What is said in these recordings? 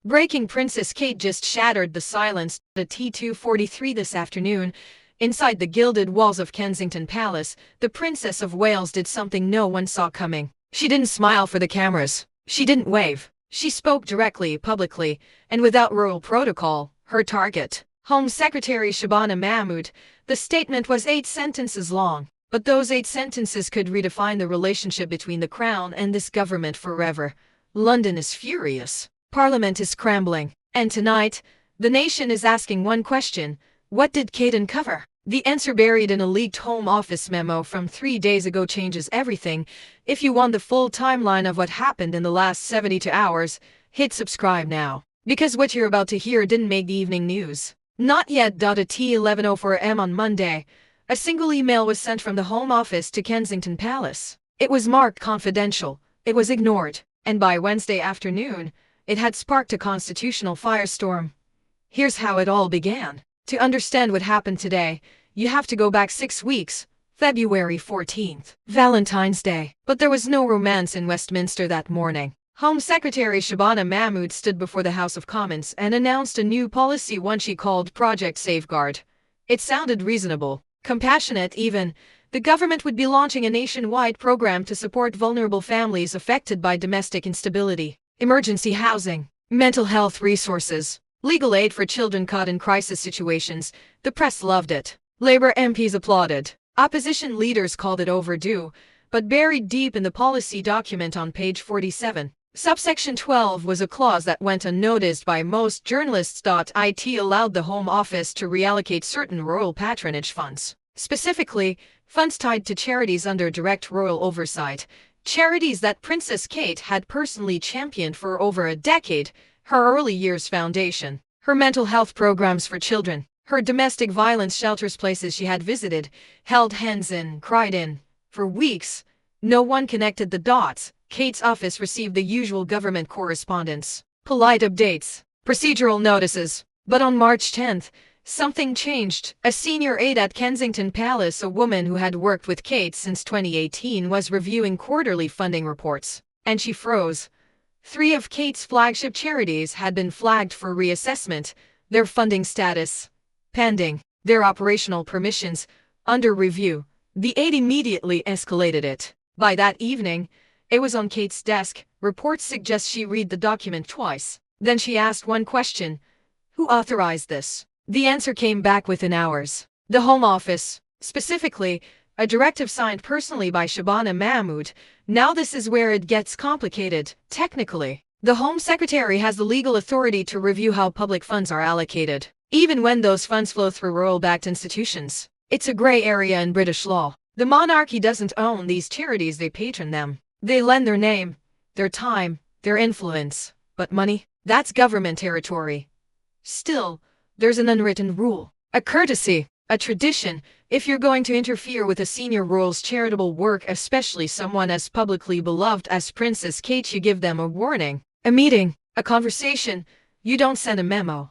Breaking Princess Kate just shattered the silence at T2:43 this afternoon. Inside the gilded walls of Kensington Palace, the Princess of Wales did something no one saw coming. She didn't smile for the cameras. She didn't wave. She spoke directly, publicly, and without royal protocol. Her target, Home Secretary Mahmood. The statement was 8 sentences long, but those 8 sentences could redefine the relationship between the Crown and this government forever. London is furious. Parliament is scrambling. And tonight, the nation is asking one question: what did Kate uncover? The answer, buried in a leaked Home Office memo from 3 days ago, changes everything. If you want the full timeline of what happened in the last 72 hours, hit subscribe now. Because what you're about to hear didn't make the evening news. Not yet. At T11:04 am on Monday, a single email was sent from the Home Office to Kensington Palace. It was marked confidential. It was ignored. And by Wednesday afternoon, it had sparked a constitutional firestorm. Here's how it all began. To understand what happened today, you have to go back 6 weeks, February 14th, Valentine's Day. But there was no romance in Westminster that morning. Home Secretary Mahmood stood before the House of Commons and announced a new policy, one she called Project Safeguard. It sounded reasonable, compassionate even. The government would be launching a nationwide program to support vulnerable families affected by domestic instability, emergency housing, mental health resources, legal aid for children caught in crisis situations. The press loved it. Labour MPs applauded. Opposition leaders called it overdue. But buried deep in the policy document on page 47, subsection 12 was a clause that went unnoticed by most journalists. It allowed the Home Office to reallocate certain royal patronage funds. Specifically, funds tied to charities under direct royal oversight. Charities that Princess Kate had personally championed for over a decade: her Early Years Foundation, her mental health programs for children, her domestic violence shelters, places she had visited, held hands in, cried in. For weeks, no one connected the dots. Kate's office received the usual government correspondence, polite updates, procedural notices. But on March 10th, something changed. A senior aide at Kensington Palace, a woman who had worked with Kate since 2018, was reviewing quarterly funding reports. And she froze. 3 of Kate's flagship charities had been flagged for reassessment, their funding status pending, their operational permissions under review. The aide immediately escalated it. By that evening, it was on Kate's desk. Reports suggest she read the document twice. Then she asked one question: who authorized this? The answer came back within hours. The Home Office. Specifically, a directive signed personally by Mahmood. Now this is where it gets complicated. Technically, the Home Secretary has the legal authority to review how public funds are allocated, even when those funds flow through royal-backed institutions. It's a gray area in British law. The monarchy doesn't own these charities, they patron them. They lend their name, their time, their influence. But money? That's government territory. Still, there's an unwritten rule, a courtesy, a tradition. If you're going to interfere with a senior royal's charitable work, especially someone as publicly beloved as Princess Kate, you give them a warning, a meeting, a conversation. You don't send a memo.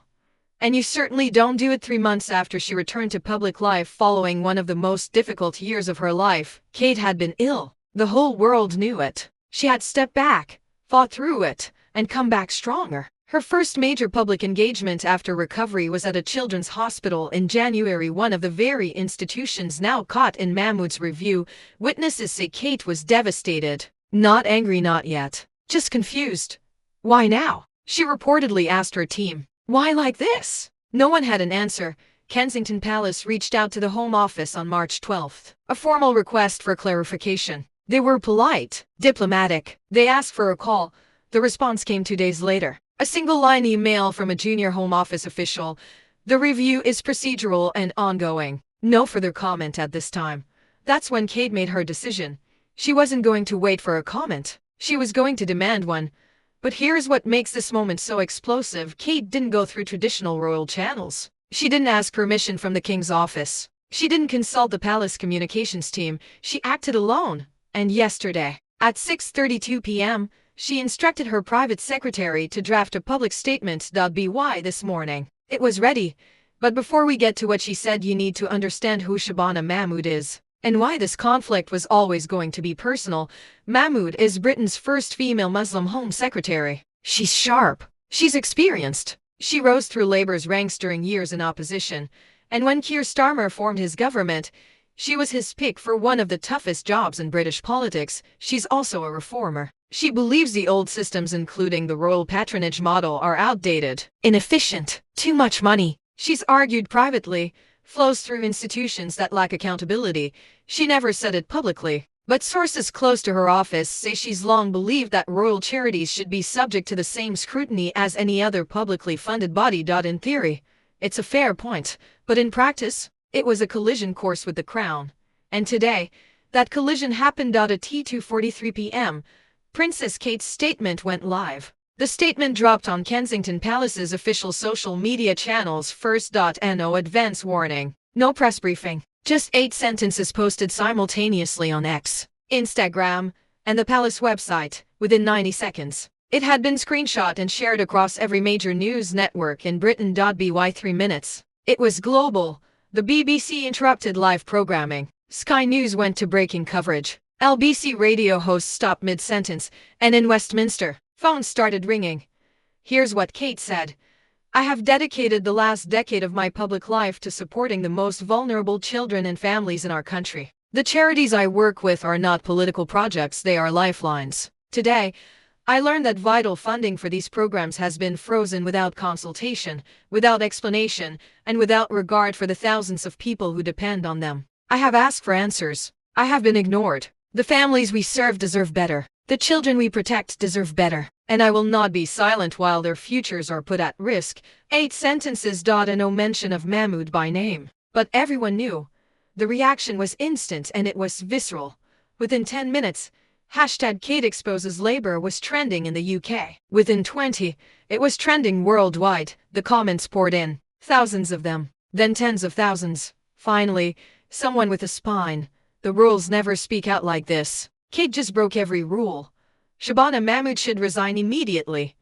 And you certainly don't do it 3 months after she returned to public life following one of the most difficult years of her life. Kate had been ill. The whole world knew it. She had stepped back, fought through it, and come back stronger. Her first major public engagement after recovery was at a children's hospital in January, one of the very institutions now caught in Mahmood's review. Witnesses say Kate was devastated. Not angry, not yet. Just confused. Why now? She reportedly asked her team. Why like this? No one had an answer. Kensington Palace reached out to the Home Office on March 12th. A formal request for clarification. They were polite, diplomatic. They asked for a call. The response came 2 days later. A single-line email from a junior Home Office official. The review is procedural and ongoing. No further comment at this time. That's when Kate made her decision. She wasn't going to wait for a comment. She was going to demand one. But here's what makes this moment so explosive. Kate didn't go through traditional royal channels. She didn't ask permission from the King's office. She didn't consult the palace communications team. She acted alone. And yesterday, at 6:32 p.m., she instructed her private secretary to draft a public statement. By this morning, it was ready. But before we get to what she said, you need to understand who Mahmood is, and why this conflict was always going to be personal. Mahmood is Britain's first female Muslim Home Secretary. She's sharp. She's experienced. She rose through Labour's ranks during years in opposition, and when Keir Starmer formed his government, she was his pick for one of the toughest jobs in British politics. She's also a reformer. She believes the old systems, including the royal patronage model, are outdated, inefficient, too much money. She's argued privately, flows through institutions that lack accountability. She never said it publicly, but sources close to her office say she's long believed that royal charities should be subject to the same scrutiny as any other publicly funded body. In theory, it's a fair point, but in practice, it was a collision course with the Crown. And today, that collision happened at 2:43 p.m. Princess Kate's statement went live. The statement dropped on Kensington Palace's official social media channels first. No advance warning, no press briefing, just 8 sentences posted simultaneously on X, Instagram, and the Palace website within 90 seconds. It had been screenshot and shared across every major news network in Britain. By 3 minutes, it was global. The BBC interrupted live programming. Sky News went to breaking coverage. LBC radio hosts stopped mid-sentence, and in Westminster, phones started ringing. Here's what Kate said. I have dedicated the last decade of my public life to supporting the most vulnerable children and families in our country. The charities I work with are not political projects, they are lifelines. Today, I learned that vital funding for these programs has been frozen without consultation, without explanation, and without regard for the thousands of people who depend on them. I have asked for answers. I have been ignored. The families we serve deserve better. The children we protect deserve better. And I will not be silent while their futures are put at risk. 8 sentences. And no mention of Mahmood by name. But everyone knew. The reaction was instant and it was visceral. Within 10 minutes, #Kate exposes Labour was trending in the UK. Within 20, it was trending worldwide. The comments poured in. Thousands of them. Then tens of thousands. Finally, someone with a spine. The rules never speak out like this. Kate just broke every rule. Mahmood should resign immediately.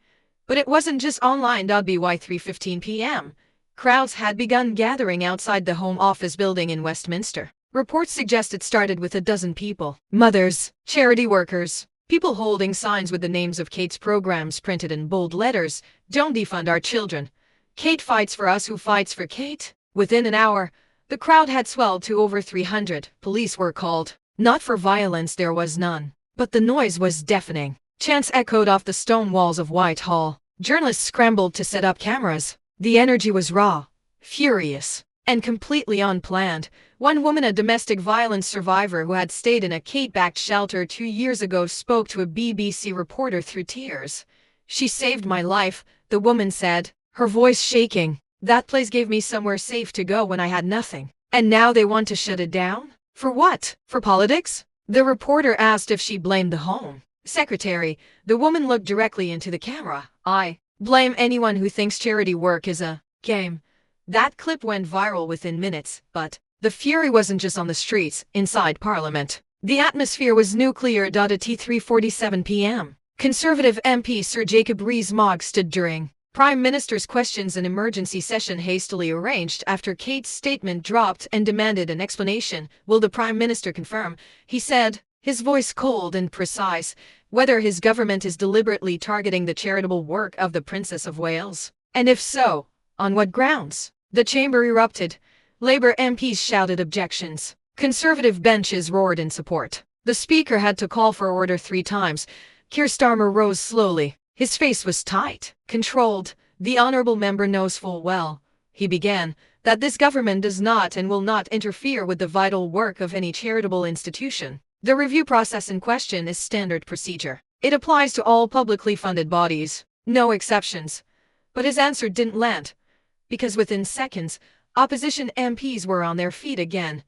But it wasn't just online. By 3:15 p.m., crowds had begun gathering outside the Home Office building in Westminster. Reports suggest it started with a dozen people. Mothers, charity workers, people holding signs with the names of Kate's programs printed in bold letters. Don't defund our children. Kate fights for us. Who fights for Kate? Within an hour, the crowd had swelled to over 300. Police were called. Not for violence, there was none. But the noise was deafening. Chants echoed off the stone walls of Whitehall. Journalists scrambled to set up cameras. The energy was raw, furious, and completely unplanned. One woman, a domestic violence survivor who had stayed in a Kate-backed shelter 2 years ago, spoke to a BBC reporter through tears. She saved my life, the woman said, her voice shaking. That place gave me somewhere safe to go when I had nothing. And now they want to shut it down? For what? For politics? The reporter asked if she blamed the Home Secretary. The woman looked directly into the camera. I blame anyone who thinks charity work is a game. That clip went viral within minutes, but the fury wasn't just on the streets, inside Parliament. The atmosphere was nuclear. At 3:47 p.m., Conservative MP Sir Jacob Rees-Mogg stood during Prime Minister's questions, an emergency session hastily arranged after Kate's statement dropped, and demanded an explanation. Will the Prime Minister confirm, he said, his voice cold and precise, whether his government is deliberately targeting the charitable work of the Princess of Wales? And if so, on what grounds? The chamber erupted. Labour MPs shouted objections. Conservative benches roared in support. The Speaker had to call for order 3 times. Keir Starmer rose slowly. His face was tight, controlled. The honourable member knows full well, he began, that this government does not and will not interfere with the vital work of any charitable institution. The review process in question is standard procedure. It applies to all publicly funded bodies, no exceptions. But his answer didn't land, because within seconds, opposition MPs were on their feet again.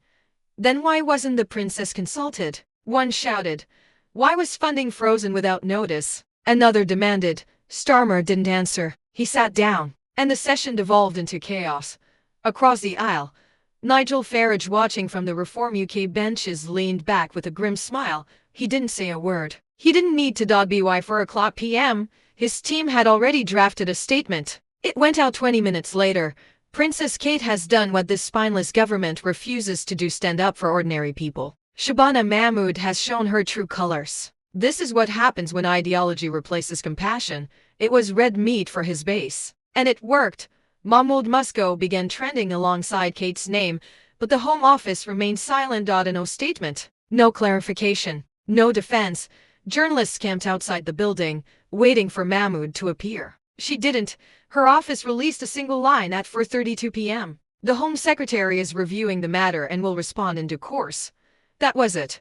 Then why wasn't the princess consulted? One shouted. Why was funding frozen without notice? Another demanded. Starmer didn't answer. He sat down, and the session devolved into chaos. Across the aisle, Nigel Farage, watching from the Reform UK benches, leaned back with a grim smile. He didn't say a word. He didn't need to. By 4 p.m., his team had already drafted a statement. It went out 20 minutes later. Princess Kate has done what this spineless government refuses to do: stand up for ordinary people. Mahmood has shown her true colors. This is what happens when ideology replaces compassion, It was red meat for his base. And it worked. Mahmood Musko began trending alongside Kate's name, but the Home Office remained silent. No statement, no clarification, no defense. Journalists camped outside the building, waiting for Mahmood to appear. She didn't. Her office released a single line at 4:32 p.m. The Home Secretary is reviewing the matter and will respond in due course. That was it.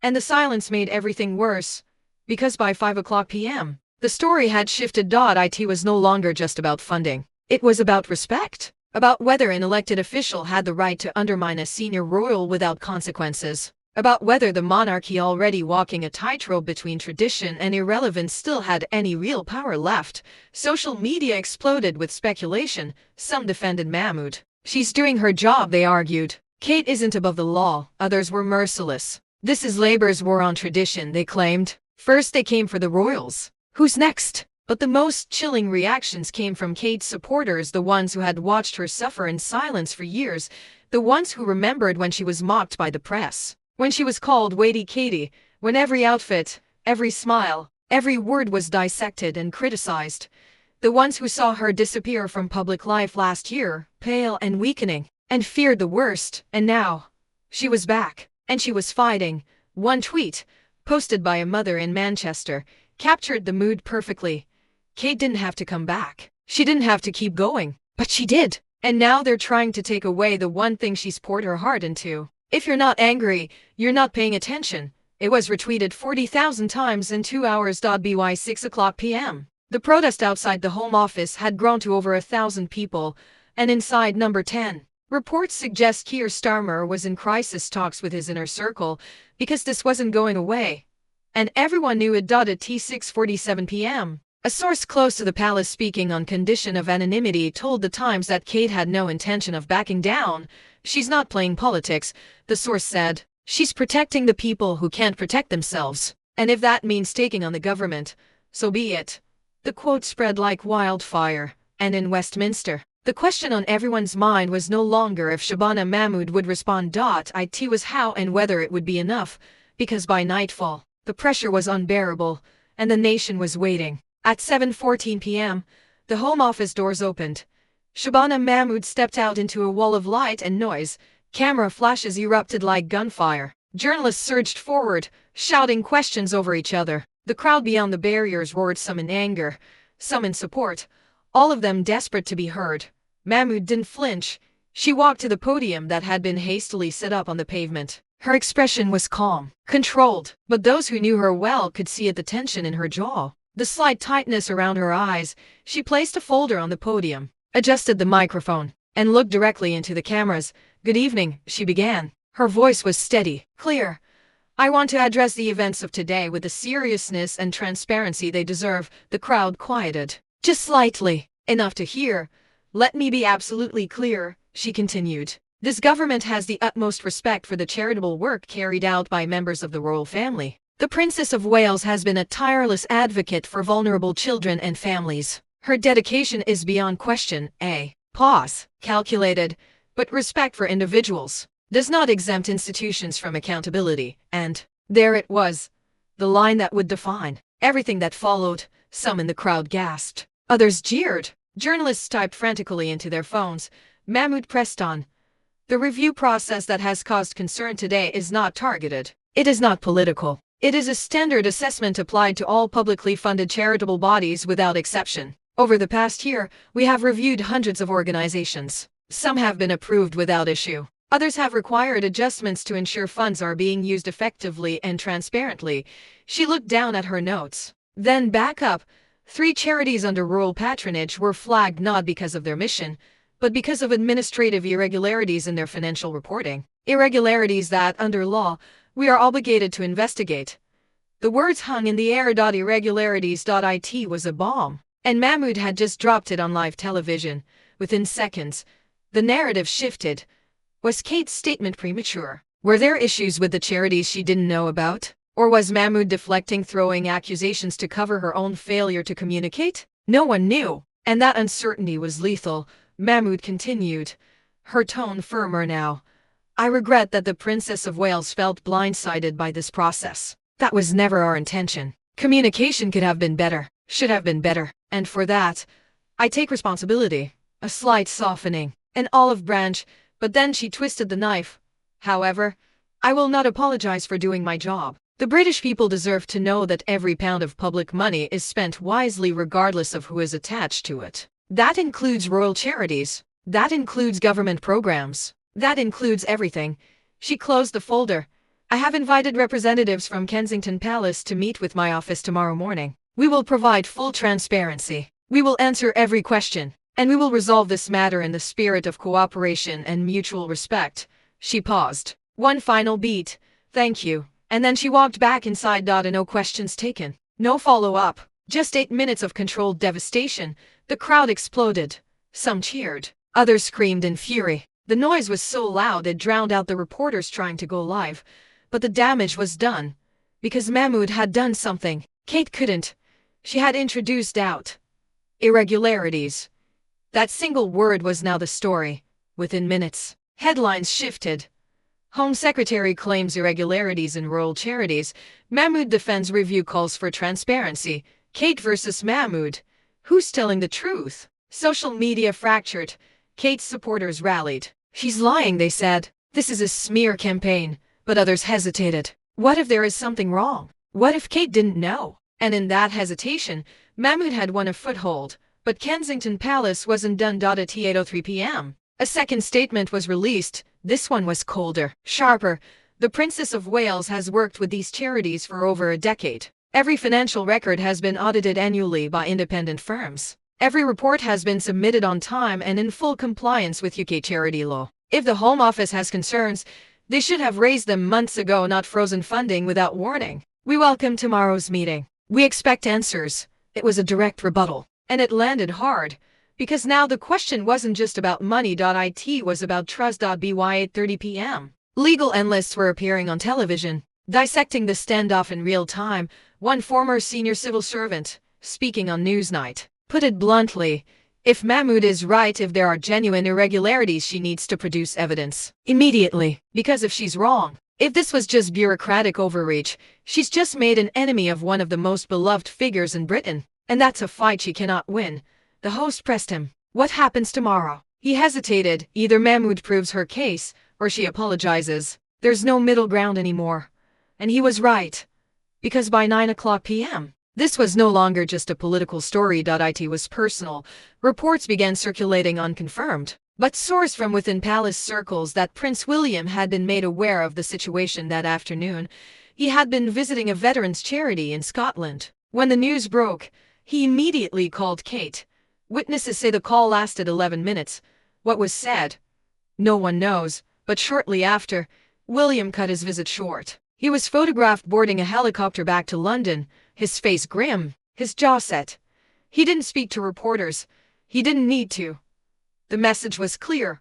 And the silence made everything worse, because by 5 p.m., the story had shifted. It was no longer just about funding. It was about respect, about whether an elected official had the right to undermine a senior royal without consequences, about whether the monarchy, already walking a tightrope between tradition and irrelevance, still had any real power left. Social media exploded with speculation. Some defended Mahmood. She's doing her job, they argued. Kate isn't above the law. Others were merciless. This is Labour's war on tradition, they claimed. First they came for the royals. Who's next? But the most chilling reactions came from Kate's supporters, the ones who had watched her suffer in silence for years, the ones who remembered when she was mocked by the press, when she was called Weighty Katie, when every outfit, every smile, every word was dissected and criticized, the ones who saw her disappear from public life last year, pale and weakening, and feared the worst. And now, she was back, and she was fighting. One tweet, posted by a mother in Manchester, captured the mood perfectly. Kate didn't have to come back. She didn't have to keep going. But she did. And now they're trying to take away the one thing she's poured her heart into. If you're not angry, you're not paying attention. It was retweeted 40,000 times in 2 hours. By 6 p.m. The protest outside the Home Office had grown to over 1,000 people, and inside number 10. Reports suggest Keir Starmer was in crisis talks with his inner circle, because this wasn't going away. And everyone knew it. At 6:47 p.m. A source close to the palace, speaking on condition of anonymity, told The Times that Kate had no intention of backing down. She's not playing politics, the source said. She's protecting the people who can't protect themselves. And if that means taking on the government, so be it. The quote spread like wildfire. And in Westminster, the question on everyone's mind was no longer if Shabana Mahmood would respond. It was how and whether it would be enough, because by nightfall, the pressure was unbearable, and the nation was waiting. At 7:14 p.m., the Home Office doors opened. Shabana Mahmood stepped out into a wall of light and noise. Camera flashes erupted like gunfire. Journalists surged forward, shouting questions over each other. The crowd beyond the barriers roared, some in anger, some in support, all of them desperate to be heard. Mahmood didn't flinch. She walked to the podium that had been hastily set up on the pavement. Her expression was calm, controlled, but those who knew her well could see it, the tension in her jaw, the slight tightness around her eyes. She placed a folder on the podium, adjusted the microphone, and looked directly into the cameras. "Good evening," she began. Her voice was steady, clear. "I want to address the events of today with the seriousness and transparency they deserve." The crowd quieted, just slightly, enough to hear. "Let me be absolutely clear," she continued. "This government has the utmost respect for the charitable work carried out by members of the royal family. The Princess of Wales has been a tireless advocate for vulnerable children and families. Her dedication is beyond question. Pause. Calculated, but respect for individuals does not exempt institutions from accountability." And there it was, the line that would define everything that followed. Some in the crowd gasped. Others jeered. Journalists typed frantically into their phones. Mahmood pressed on. "The review process that has caused concern today is not targeted. It is not political. It is a standard assessment applied to all publicly funded charitable bodies without exception. Over the past year, we have reviewed hundreds of organizations. Some have been approved without issue. Others have required adjustments to ensure funds are being used effectively and transparently." She looked down at her notes, then back up. 3 charities under royal patronage were flagged not because of their mission, but because of administrative irregularities in their financial reporting. Irregularities that, under law, we are obligated to investigate. The words hung in the air. Irregularities. It was a bomb. And Mahmood had just dropped it on live television. Within seconds, the narrative shifted. Was Kate's statement premature? Were there issues with the charities she didn't know about? Or was Mahmood deflecting, throwing accusations to cover her own failure to communicate? No one knew, and that uncertainty was lethal. Mahmood continued, her tone firmer now. "I regret that the Princess of Wales felt blindsided by this process. That was never our intention. Communication could have been better, should have been better. And for that, I take responsibility. A slight softening, an olive branch, but then she twisted the knife. However, I will not apologize for doing my job. The British people deserve to know that every pound of public money is spent wisely regardless of who is attached to it. That includes royal charities. That includes government programs. That includes everything. She closed the folder. I have invited representatives from Kensington Palace to meet with my office tomorrow morning. We will provide full transparency. We will answer every question. And we will resolve this matter in the spirit of cooperation and mutual respect. She paused. One final beat. Thank you. And then she walked back inside. And no questions taken. No follow-up. Just 8 minutes of controlled devastation. The crowd exploded. Some cheered. Others screamed in fury. The noise was so loud it drowned out the reporters trying to go live. But the damage was done. Because Mahmood had done something. Kate couldn't. She had introduced doubt. Irregularities. That single word was now the story. Within minutes, headlines shifted. Home Secretary claims irregularities in royal charities. Mahmood defends review calls for transparency. Kate versus Mahmood. Who's telling the truth? Social media fractured. Kate's supporters rallied. She's lying, they said. This is a smear campaign. But others hesitated. What if there is something wrong? What if Kate didn't know? And in that hesitation, Mahmood had won a foothold. But Kensington Palace wasn't done. At 8:03 p.m. A second statement was released. This one was colder, sharper. The Princess of Wales has worked with these charities for over a decade. Every financial record has been audited annually by independent firms. Every report has been submitted on time and in full compliance with UK charity law. If the Home Office has concerns, they should have raised them months ago, not frozen funding without warning. We welcome tomorrow's meeting. We expect answers. It was a direct rebuttal. And it landed hard. Because now the question wasn't just about money. It was about trust. By 8:30 p.m. Legal analysts were appearing on television, dissecting the standoff in real time. One former senior civil servant, speaking on Newsnight, put it bluntly, if Mahmood is right, if there are genuine irregularities, she needs to produce evidence immediately. Because if she's wrong, if this was just bureaucratic overreach, she's just made an enemy of one of the most beloved figures in Britain. And that's a fight she cannot win. The host pressed him. What happens tomorrow? He hesitated. Either Mahmood proves her case, or she apologizes. There's no middle ground anymore. And he was right. Because by 9:00 p.m., this was no longer just a political story. It was personal. Reports began circulating unconfirmed, but sourced from within palace circles, that Prince William had been made aware of the situation that afternoon. He had been visiting a veterans' charity in Scotland. When the news broke, he immediately called Kate. Witnesses say the call lasted 11 minutes. What was said? No one knows, but shortly after, William cut his visit short. He was photographed boarding a helicopter back to London, his face grim, his jaw set. He didn't speak to reporters. He didn't need to. The message was clear.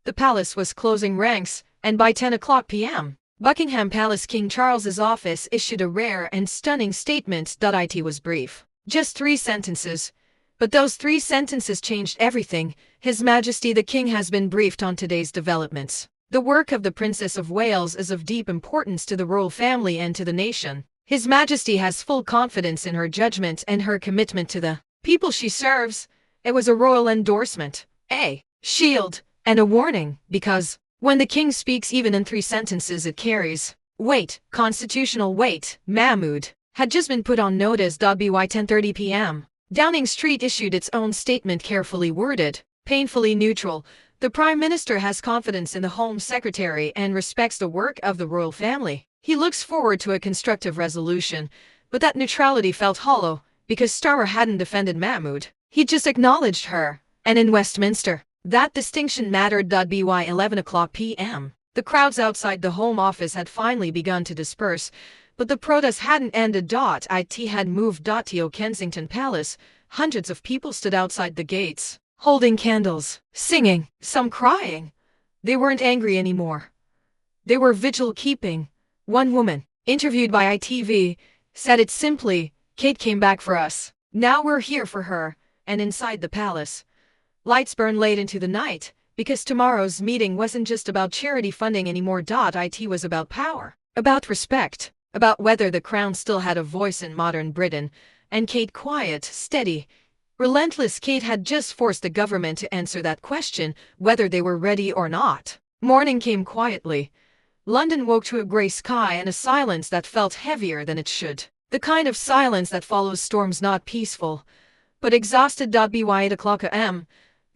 The palace was closing ranks, and by 10:00 p.m., Buckingham Palace, King Charles's office issued a rare and stunning statement. It was brief. Just 3 sentences. But those 3 sentences changed everything. His Majesty the King has been briefed on today's developments. The work of the Princess of Wales is of deep importance to the royal family and to the nation. His Majesty has full confidence in her judgment and her commitment to the people she serves. It was a royal endorsement, a shield, and a warning, because when the King speaks, even in 3 sentences, it carries weight, constitutional weight. Mahmood had just been put on notice. By 10:30 p.m., Downing Street issued its own statement, carefully worded, painfully neutral. The Prime Minister has confidence in the Home Secretary and respects the work of the royal family. He looks forward to a constructive resolution. But that neutrality felt hollow, because Starmer hadn't defended Mahmood. He just acknowledged her. And in Westminster, that distinction mattered. By 11:00 p.m., the crowds outside the Home Office had finally begun to disperse. But the protests hadn't ended. It had moved. To Kensington Palace, hundreds of people stood outside the gates, holding candles, singing, some crying. They weren't angry anymore. They were vigil-keeping. One woman, interviewed by ITV, said it simply, Kate came back for us. Now we're here for her. And inside the palace, lights burned late into the night, because tomorrow's meeting wasn't just about charity funding anymore. It was about power, about respect, about whether the crown still had a voice in modern Britain. And Kate, quiet, steady, Relentless Kate had just forced the government to answer that question, whether they were ready or not. Morning came quietly. London woke to a grey sky and a silence that felt heavier than it should. The kind of silence that follows storms, not peaceful, but exhausted. By 8 o'clock am,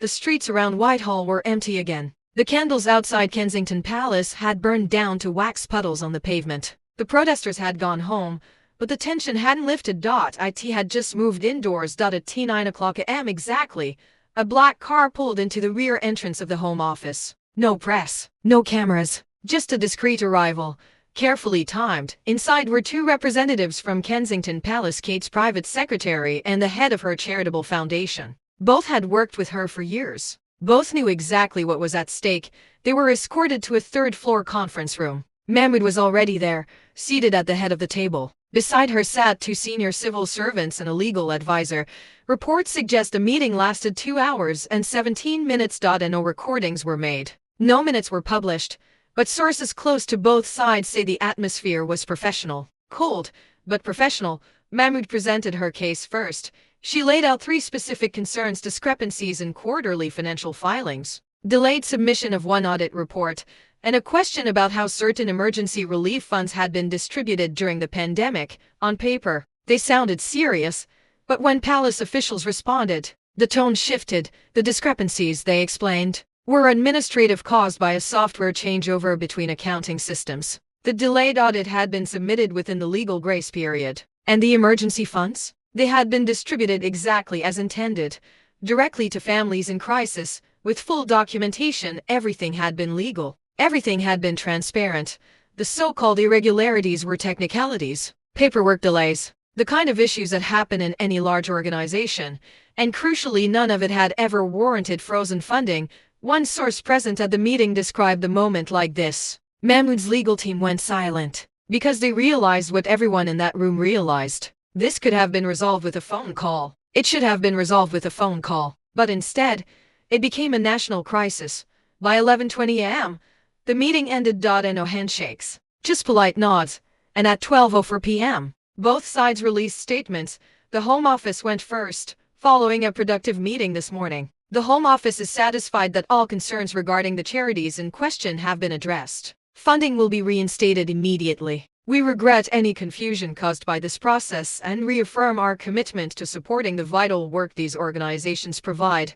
the streets around Whitehall were empty again. The candles outside Kensington Palace had burned down to wax puddles on the pavement. The protesters had gone home, but the tension hadn't lifted. It had just moved indoors. At 9 o'clock am exactly, a black car pulled into the rear entrance of the Home Office. No press, no cameras, just a discreet arrival, carefully timed. Inside were two representatives from Kensington Palace, Kate's private secretary and the head of her charitable foundation. Both had worked with her for years. Both knew exactly what was at stake. They were escorted to a third-floor conference room. Mahmood was already there, seated at the head of the table. Beside her sat two senior civil servants and a legal advisor. Reports suggest the meeting lasted 2 hours and 17 minutes. And no recordings were made. No minutes were published, but sources close to both sides say the atmosphere was professional. Cold, but professional. Mahmood presented her case first. She laid out 3 specific concerns: discrepancies in quarterly financial filings, delayed submission of one audit report, and a question about how certain emergency relief funds had been distributed during the pandemic. On paper, they sounded serious, but when palace officials responded, the tone shifted. The discrepancies, they explained, were administrative, caused by a software changeover between accounting systems. The delayed audit had been submitted within the legal grace period. And the emergency funds? They had been distributed exactly as intended, directly to families in crisis, with full documentation. Everything had been legal. Everything had been transparent. The so-called irregularities were technicalities, paperwork delays, the kind of issues that happen in any large organization, and crucially, none of it had ever warranted frozen funding. One source present at the meeting described the moment like this: Mahmood's legal team went silent, because they realized what everyone in that room realized. This could have been resolved with a phone call. It should have been resolved with a phone call. But instead, it became a national crisis. By 11:20 am, the meeting ended. And no handshakes, just polite nods. And at 12:04 p.m., both sides released statements. The Home Office went first. Following a productive meeting this morning, the Home Office is satisfied that all concerns regarding the charities in question have been addressed. Funding will be reinstated immediately. We regret any confusion caused by this process and reaffirm our commitment to supporting the vital work these organizations provide.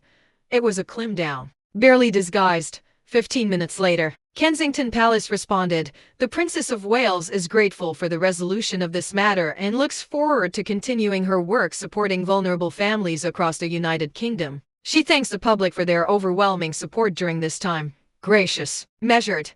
It was a clim down, barely disguised. 15 minutes later, Kensington Palace responded. The Princess of Wales is grateful for the resolution of this matter and looks forward to continuing her work supporting vulnerable families across the United Kingdom. She thanks the public for their overwhelming support during this time. Gracious, measured.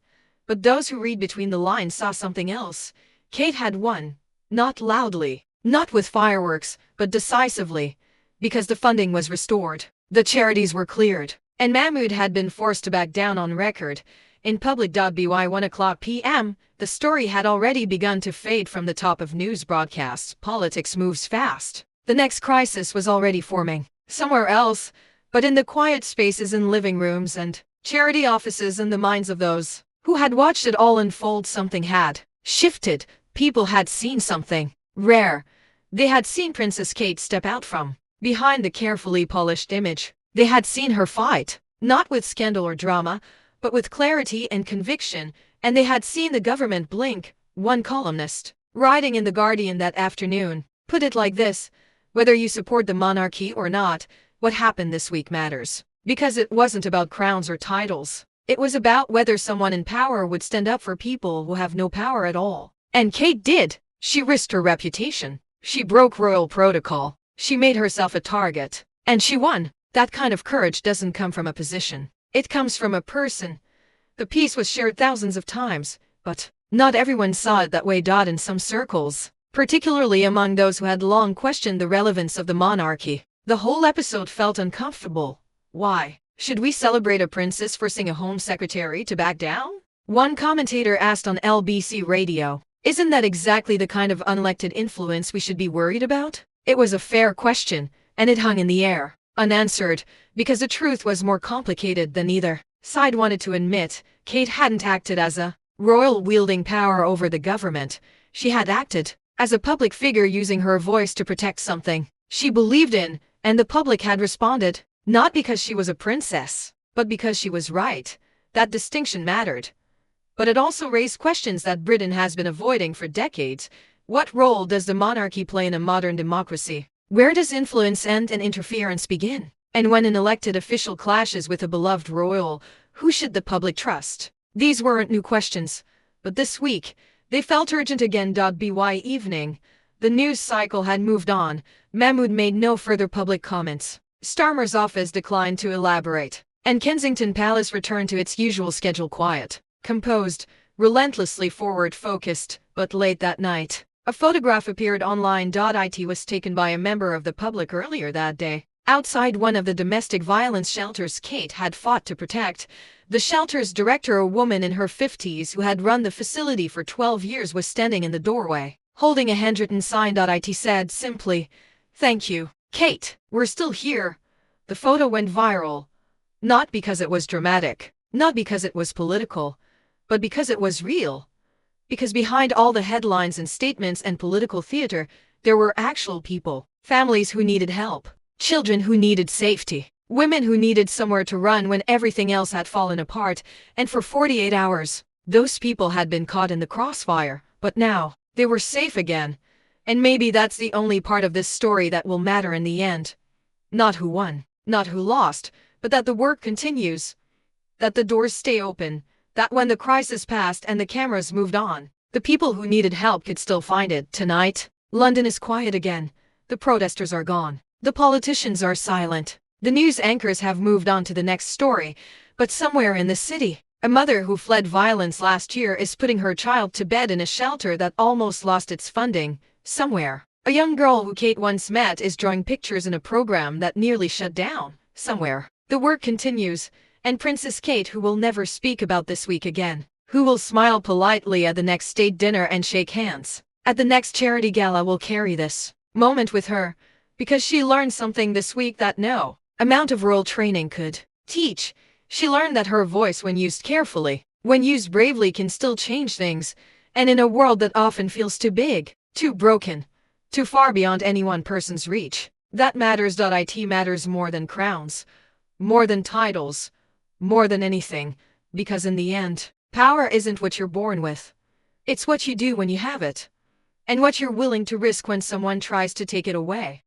But those who read between the lines saw something else. Kate had won, not loudly, not with fireworks, but decisively, because the funding was restored, the charities were cleared, and Mahmood had been forced to back down on record. In public. By 1 o'clock p.m., the story had already begun to fade from the top of news broadcasts. Politics moves fast. The next crisis was already forming, somewhere else, but in the quiet spaces in living rooms and charity offices in the minds of those who had watched it all unfold. Something had shifted. People had seen something rare. They had seen Princess Kate step out from behind the carefully polished image. They had seen her fight, not with scandal or drama, but with clarity and conviction, and they had seen the government blink. One columnist, writing in The Guardian that afternoon, put it like this: whether you support the monarchy or not, what happened this week matters. Because it wasn't about crowns or titles. It was about whether someone in power would stand up for people who have no power at all. And Kate did. She risked her reputation. She broke royal protocol. She made herself a target. And she won. That kind of courage doesn't come from a position. It comes from a person. The piece was shared thousands of times, but not everyone saw it that way. In some circles, particularly among those who had long questioned the relevance of the monarchy, the whole episode felt uncomfortable. Why? Should we celebrate a princess forcing a home secretary to back down? One commentator asked on LBC radio, isn't that exactly the kind of unelected influence we should be worried about? It was a fair question, and it hung in the air, unanswered, because the truth was more complicated than either side wanted to admit. Kate hadn't acted as a royal wielding power over the government. She had acted as a public figure using her voice to protect something she believed in, And the public had responded, not because she was a princess, but because she was right. That distinction mattered. But it also raised questions that Britain has been avoiding for decades. What role does the monarchy play in a modern democracy? Where does influence end and interference begin? And when an elected official clashes with a beloved royal, who should the public trust? These weren't new questions, but this week, they felt urgent again. By evening, the news cycle had moved on. Mahmood made no further public comments. Starmer's office declined to elaborate, and Kensington Palace returned to its usual schedule, quiet, composed, relentlessly forward-focused. But late that night, a photograph appeared online. It was taken by a member of the public earlier that day, outside one of the domestic violence shelters Kate had fought to protect. The shelter's director, a woman in her 50s who had run the facility for 12 years, was standing in the doorway, holding a handwritten sign. It said simply, "Thank you, Kate, we're still here." The photo went viral, not because it was dramatic, not because it was political, but because it was real. Because behind all the headlines and statements and political theater, there were actual people, families who needed help, children who needed safety, women who needed somewhere to run when everything else had fallen apart. And for 48 hours, those people had been caught in the crossfire, but now, they were safe again. And maybe that's the only part of this story that will matter in the end. Not who won, not who lost, but that the work continues. That the doors stay open. That when the crisis passed and the cameras moved on, the people who needed help could still find it. Tonight, London is quiet again. The protesters are gone. The politicians are silent. The news anchors have moved on to the next story. But somewhere in the city, a mother who fled violence last year is putting her child to bed in a shelter that almost lost its funding. Somewhere, a young girl who Kate once met is drawing pictures in a program that nearly shut down. Somewhere, the work continues, and Princess Kate, who will never speak about this week again, who will smile politely at the next state dinner and shake hands at the next charity gala, will carry this moment with her, because she learned something this week that no amount of royal training could teach. She learned that her voice, when used carefully, when used bravely, can still change things, and in a world that often feels too big, too broken, too far beyond any one person's reach, that matters. It matters more than crowns, more than titles, more than anything, because in the end, power isn't what you're born with. It's what you do when you have it, and what you're willing to risk when someone tries to take it away.